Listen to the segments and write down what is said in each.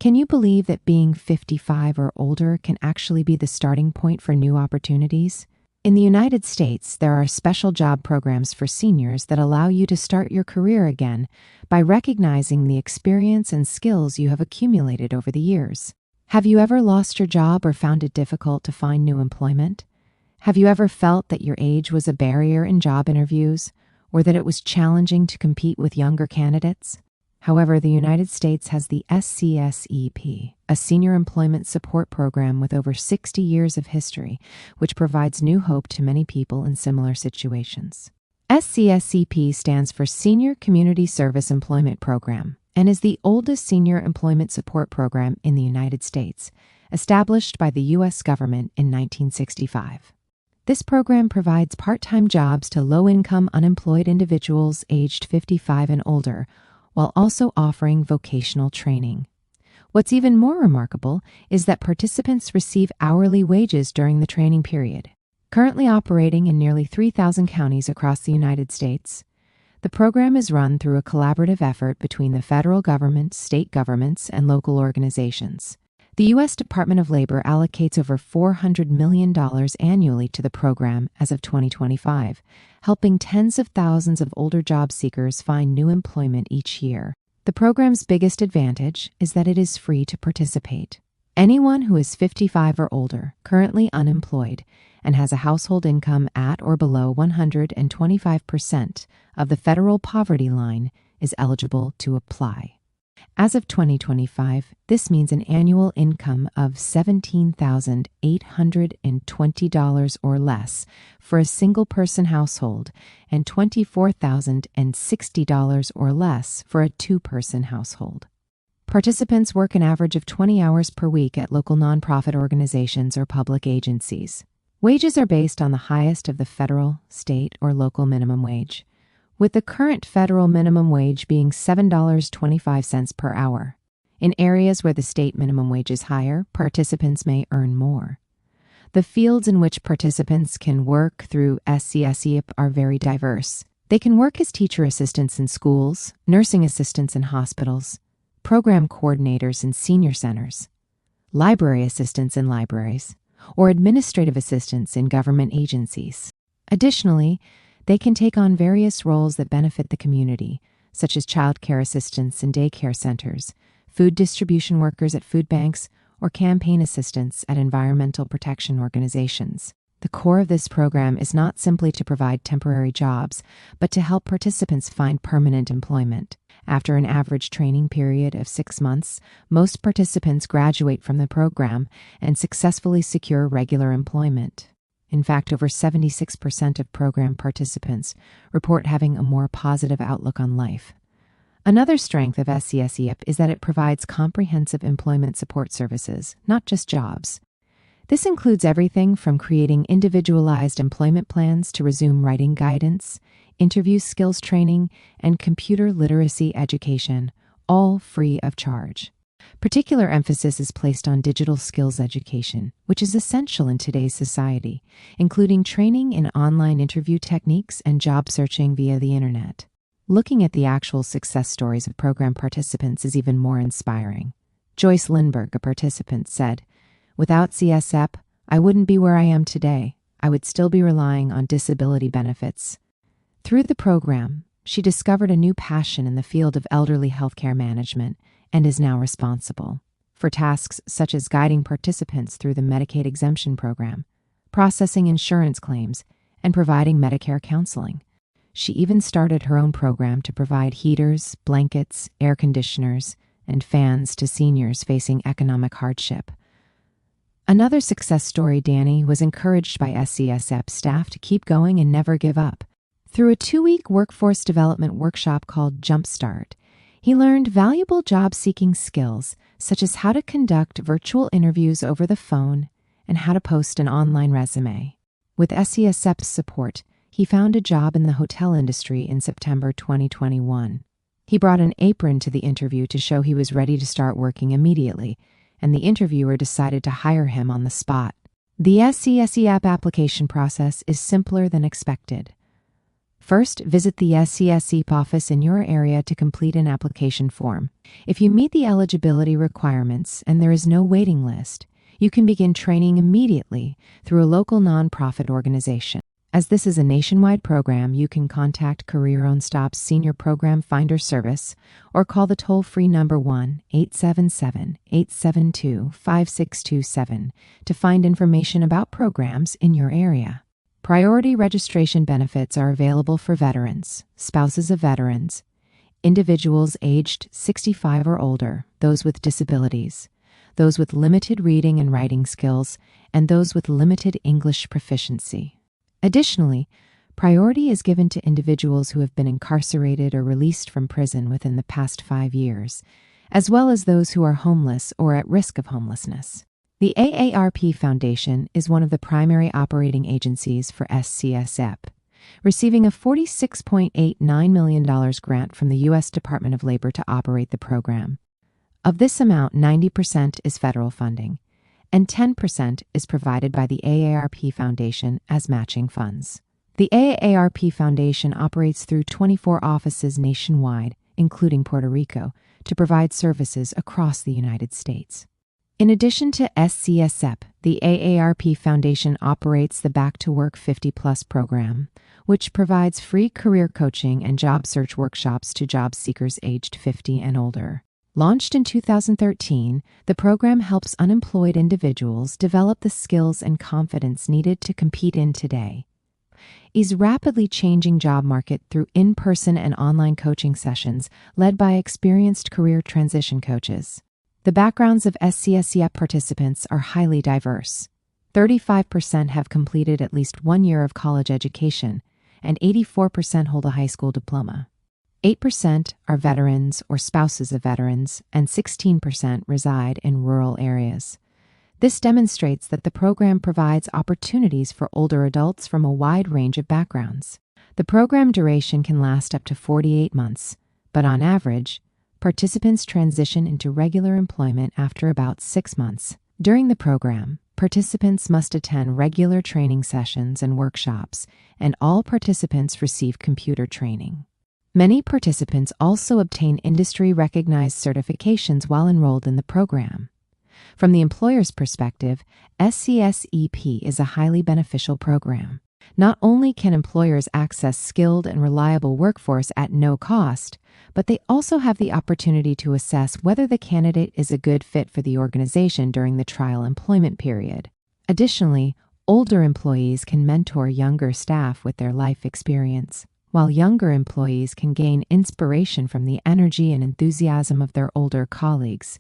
Can you believe that being 55 or older can actually be the starting point for new opportunities? In the United States, there are special job programs for seniors that allow you to start your career again by recognizing the experience and skills you have accumulated over the years. Have you ever lost your job or found it difficult to find new employment? Have you ever felt that your age was a barrier in job interviews, or that it was challenging to compete with younger candidates? However, the United States has the SCSEP, a senior employment support program with over 60 years of history, which provides new hope to many people in similar situations. SCSEP stands for Senior Community Service Employment Program and is the oldest senior employment support program in the United States, established by the U.S. government in 1965. This program provides part-time jobs to low-income unemployed individuals aged 55 and older, while also offering vocational training. What's even more remarkable is that participants receive hourly wages during the training period. Currently operating in nearly 3,000 counties across the United States, the program is run through a collaborative effort between the federal government, state governments, and local organizations. The U.S. Department of Labor allocates over $400 million annually to the program as of 2025, helping tens of thousands of older job seekers find new employment each year. The program's biggest advantage is that it is free to participate. Anyone who is 55 or older, currently unemployed, and has a household income at or below 125% of the federal poverty line is eligible to apply. As of 2025, this means an annual income of $17,820 or less for a single-person household and $24,060 or less for a two-person household. Participants work an average of 20 hours per week at local nonprofit organizations or public agencies. Wages are based on the highest of the federal, state, or local minimum wage, with the current federal minimum wage being $7.25 per hour. In areas where the state minimum wage is higher, participants may earn more. The fields in which participants can work through SCSEP are very diverse. They can work as teacher assistants in schools, nursing assistants in hospitals, program coordinators in senior centers, library assistants in libraries, or administrative assistants in government agencies. Additionally, they can take on various roles that benefit the community, such as child care assistants in daycare centers, food distribution workers at food banks, or campaign assistants at environmental protection organizations. The core of this program is not simply to provide temporary jobs, but to help participants find permanent employment. After an average training period of 6 months, most participants graduate from the program and successfully secure regular employment. In fact, over 76% of program participants report having a more positive outlook on life. Another strength of SCSEP is that it provides comprehensive employment support services, not just jobs. This includes everything from creating individualized employment plans to resume writing guidance, interview skills training, and computer literacy education, all free of charge. Particular emphasis is placed on digital skills education, which is essential in today's society, including training in online interview techniques and job searching via the internet. Looking at the actual success stories of program participants is even more inspiring. Joyce Lindbergh, a participant, said, "Without CSEP, I wouldn't be where I am today. I would still be relying on disability benefits." Through the program, she discovered a new passion in the field of elderly healthcare management and is now responsible for tasks such as guiding participants through the Medicaid exemption program, processing insurance claims, and providing Medicare counseling. She even started her own program to provide heaters, blankets, air conditioners, and fans to seniors facing economic hardship. Another success story, Danny was encouraged by SCSEP staff to keep going and never give up. Through a 2-week workforce development workshop called Jumpstart, he learned valuable job-seeking skills, such as how to conduct virtual interviews over the phone and how to post an online resume. With SCSEP's support, he found a job in the hotel industry in September 2021. He brought an apron to the interview to show he was ready to start working immediately, and the interviewer decided to hire him on the spot. The SCSEP application process is simpler than expected. First, visit the SCSEP office in your area to complete an application form. If you meet the eligibility requirements and there is no waiting list, you can begin training immediately through a local nonprofit organization. As this is a nationwide program, you can contact Career On Stop's Senior Program Finder Service or call the toll-free number 1-877-872-5627 to find information about programs in your area. Priority registration benefits are available for veterans, spouses of veterans, individuals aged 65 or older, those with disabilities, those with limited reading and writing skills, and those with limited English proficiency. Additionally, priority is given to individuals who have been incarcerated or released from prison within the past 5 years, as well as those who are homeless or at risk of homelessness. The AARP Foundation is one of the primary operating agencies for SCSEP, receiving a $46.89 million grant from the U.S. Department of Labor to operate the program. Of this amount, 90% is federal funding, and 10% is provided by the AARP Foundation as matching funds. The AARP Foundation operates through 24 offices nationwide, including Puerto Rico, to provide services across the United States. In addition to SCSEP, the AARP Foundation operates the Back to Work 50+ program, which provides free career coaching and job search workshops to job seekers aged 50 and older. Launched in 2013, the program helps unemployed individuals develop the skills and confidence needed to compete in today's rapidly changing job market through in-person and online coaching sessions led by experienced career transition coaches. The backgrounds of SCSEP participants are highly diverse. 35% have completed at least 1 year of college education, and 84% hold a high school diploma. 8% are veterans or spouses of veterans, and 16% reside in rural areas. This demonstrates that the program provides opportunities for older adults from a wide range of backgrounds. The program duration can last up to 48 months, but on average, participants transition into regular employment after about 6 months. During the program, participants must attend regular training sessions and workshops, and all participants receive computer training. Many participants also obtain industry-recognized certifications while enrolled in the program. From the employer's perspective, SCSEP is a highly beneficial program. Not only can employers access skilled and reliable workforce at no cost, but they also have the opportunity to assess whether the candidate is a good fit for the organization during the trial employment period. Additionally, older employees can mentor younger staff with their life experience, while younger employees can gain inspiration from the energy and enthusiasm of their older colleagues,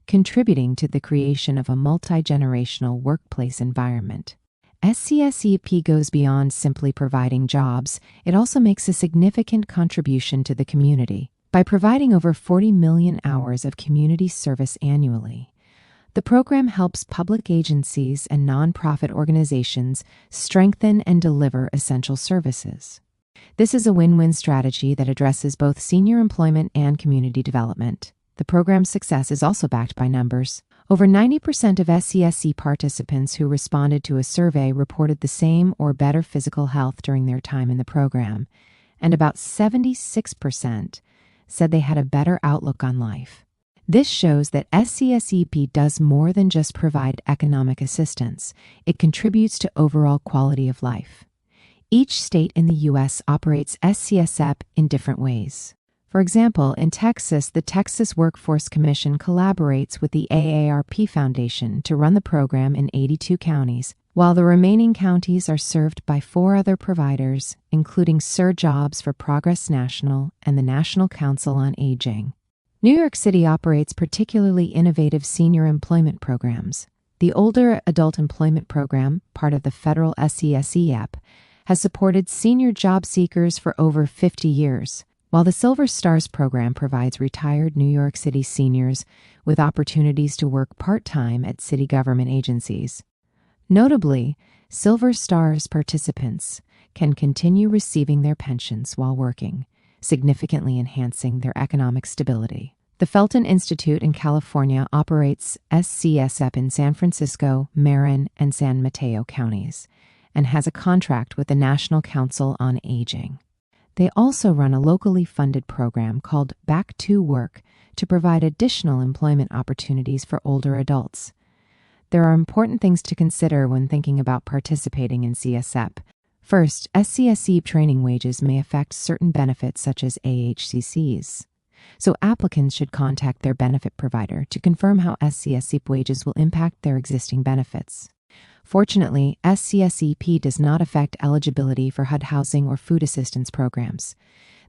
contributing to the creation of a multi-generational workplace environment. SCSEP goes beyond simply providing jobs. It also makes a significant contribution to the community. By providing over 40 million hours of community service annually, the program helps public agencies and nonprofit organizations strengthen and deliver essential services. This is a win-win strategy that addresses both senior employment and community development. The program's success is also backed by numbers. Over 90% of SCSE participants who responded to a survey reported the same or better physical health during their time in the program, and about 76% said they had a better outlook on life. This shows that SCSEP does more than just provide economic assistance. It contributes to overall quality of life. Each state in the U.S. operates SCSEP in different ways. For example, in Texas, the Texas Workforce Commission collaborates with the AARP Foundation to run the program in 82 counties, while the remaining counties are served by 4 other providers, including SIR Jobs for Progress National and the National Council on Aging. New York City operates particularly innovative senior employment programs. The Older Adult Employment Program, part of the federal SCSEP, has supported senior job seekers for over 50 years. While the Silver Stars program provides retired New York City seniors with opportunities to work part-time at city government agencies. Notably, Silver Stars participants can continue receiving their pensions while working, significantly enhancing their economic stability. The Felton Institute in California operates SCSEP in San Francisco, Marin, and San Mateo counties, and has a contract with the National Council on Aging. They also run a locally funded program called Back to Work to provide additional employment opportunities for older adults. There are important things to consider when thinking about participating in SCSEP. First, SCSEP training wages may affect certain benefits such as AHCCs. So applicants should contact their benefit provider to confirm how SCSEP wages will impact their existing benefits. Fortunately, SCSEP does not affect eligibility for HUD housing or food assistance programs.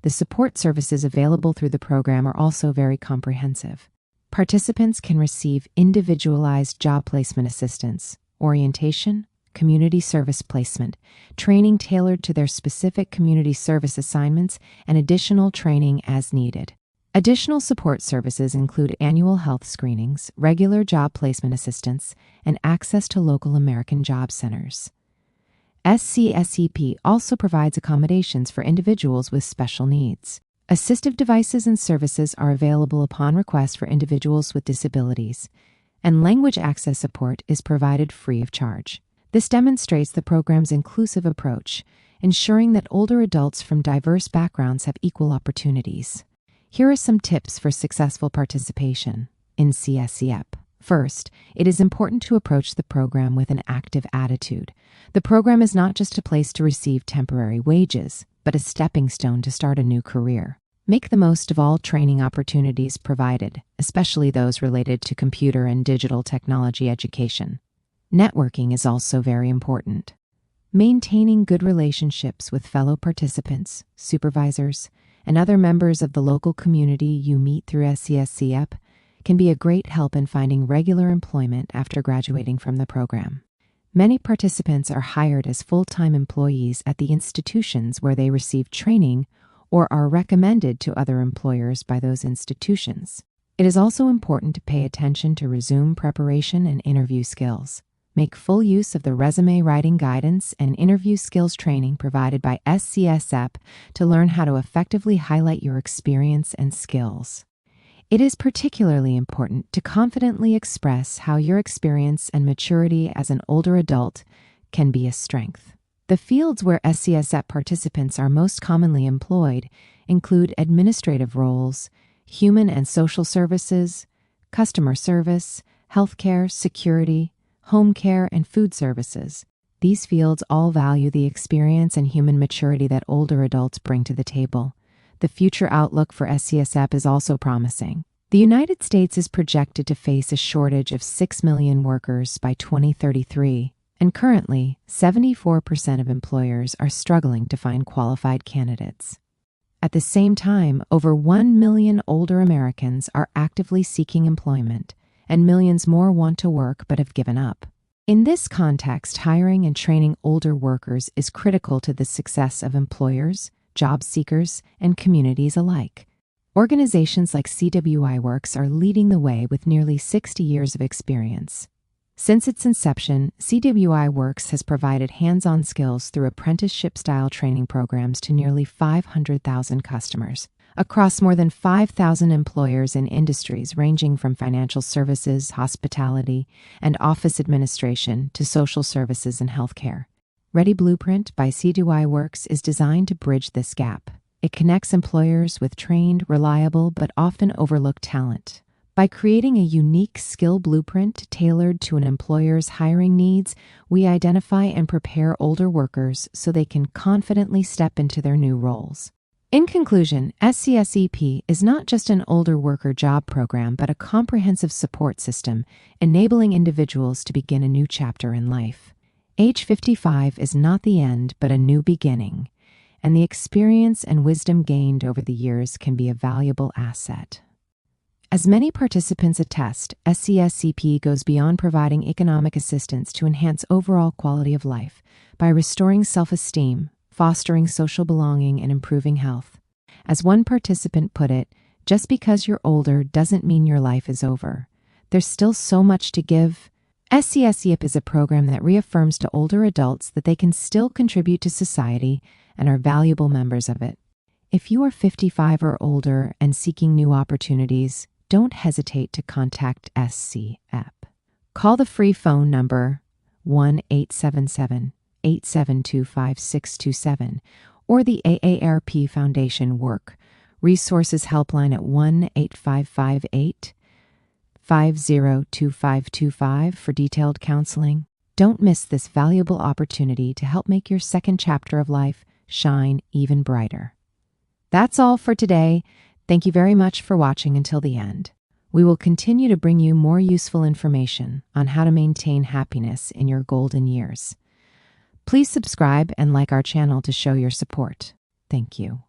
The support services available through the program are also very comprehensive. Participants can receive individualized job placement assistance, orientation, community service placement, training tailored to their specific community service assignments, and additional training as needed. Additional support services include annual health screenings, regular job placement assistance, and access to local American job centers. SCSEP also provides accommodations for individuals with special needs. Assistive devices and services are available upon request for individuals with disabilities, and language access support is provided free of charge. This demonstrates the program's inclusive approach, ensuring that older adults from diverse backgrounds have equal opportunities. Here are some tips for successful participation in SCSEP. First, it is important to approach the program with an active attitude. The program is not just a place to receive temporary wages, but a stepping stone to start a new career. Make the most of all training opportunities provided, especially those related to computer and digital technology education. Networking is also very important. Maintaining good relationships with fellow participants, supervisors, and other members of the local community you meet through SCSEP can be a great help in finding regular employment after graduating from the program. Many participants are hired as full-time employees at the institutions where they receive training or are recommended to other employers by those institutions. It is also important to pay attention to resume preparation and interview skills. Make full use of the resume writing guidance and interview skills training provided by SCSEP to learn how to effectively highlight your experience and skills. It is particularly important to confidently express how your experience and maturity as an older adult can be a strength. The fields where SCSEP participants are most commonly employed include administrative roles, human and social services, customer service, healthcare, security, home care, and food services. These fields all value the experience and human maturity that older adults bring to the table. The future outlook for SCSEP is also promising. The United States is projected to face a shortage of 6 million workers by 2033, and currently, 74% of employers are struggling to find qualified candidates. At the same time, over 1 million older Americans are actively seeking employment, and millions more want to work but have given up. In this context, hiring and training older workers is critical to the success of employers, job seekers, and communities alike. Organizations like CWI Works are leading the way with nearly 60 years of experience. Since its inception, CWI Works has provided hands-on skills through apprenticeship-style training programs to nearly 500,000 customers, across more than 5,000 employers in industries ranging from financial services, hospitality, and office administration to social services and healthcare. Ready Blueprint by CWI Works is designed to bridge this gap. It connects employers with trained, reliable, but often overlooked talent. By creating a unique skill blueprint tailored to an employer's hiring needs, we identify and prepare older workers so they can confidently step into their new roles. In conclusion, SCSEP is not just an older worker job program, but a comprehensive support system enabling individuals to begin a new chapter in life. Age 55 is not the end, but a new beginning, and the experience and wisdom gained over the years can be a valuable asset. As many participants attest, SCSEP goes beyond providing economic assistance to enhance overall quality of life by restoring self-esteem, fostering social belonging, and improving health. As one participant put it, just because you're older doesn't mean your life is over. There's still so much to give. SCSEP is a program that reaffirms to older adults that they can still contribute to society and are valuable members of it. If you are 55 or older and seeking new opportunities, don't hesitate to contact SCSEP. Call the free phone number 1-877-872-5627 or the AARP Foundation Work Resources Helpline at 1-8558-502525 for detailed counseling. Don't miss this valuable opportunity to help make your second chapter of life shine even brighter. That's all for today. Thank you very much for watching until the end. We will continue to bring you more useful information on how to maintain happiness in your golden years. Please subscribe and like our channel to show your support. Thank you.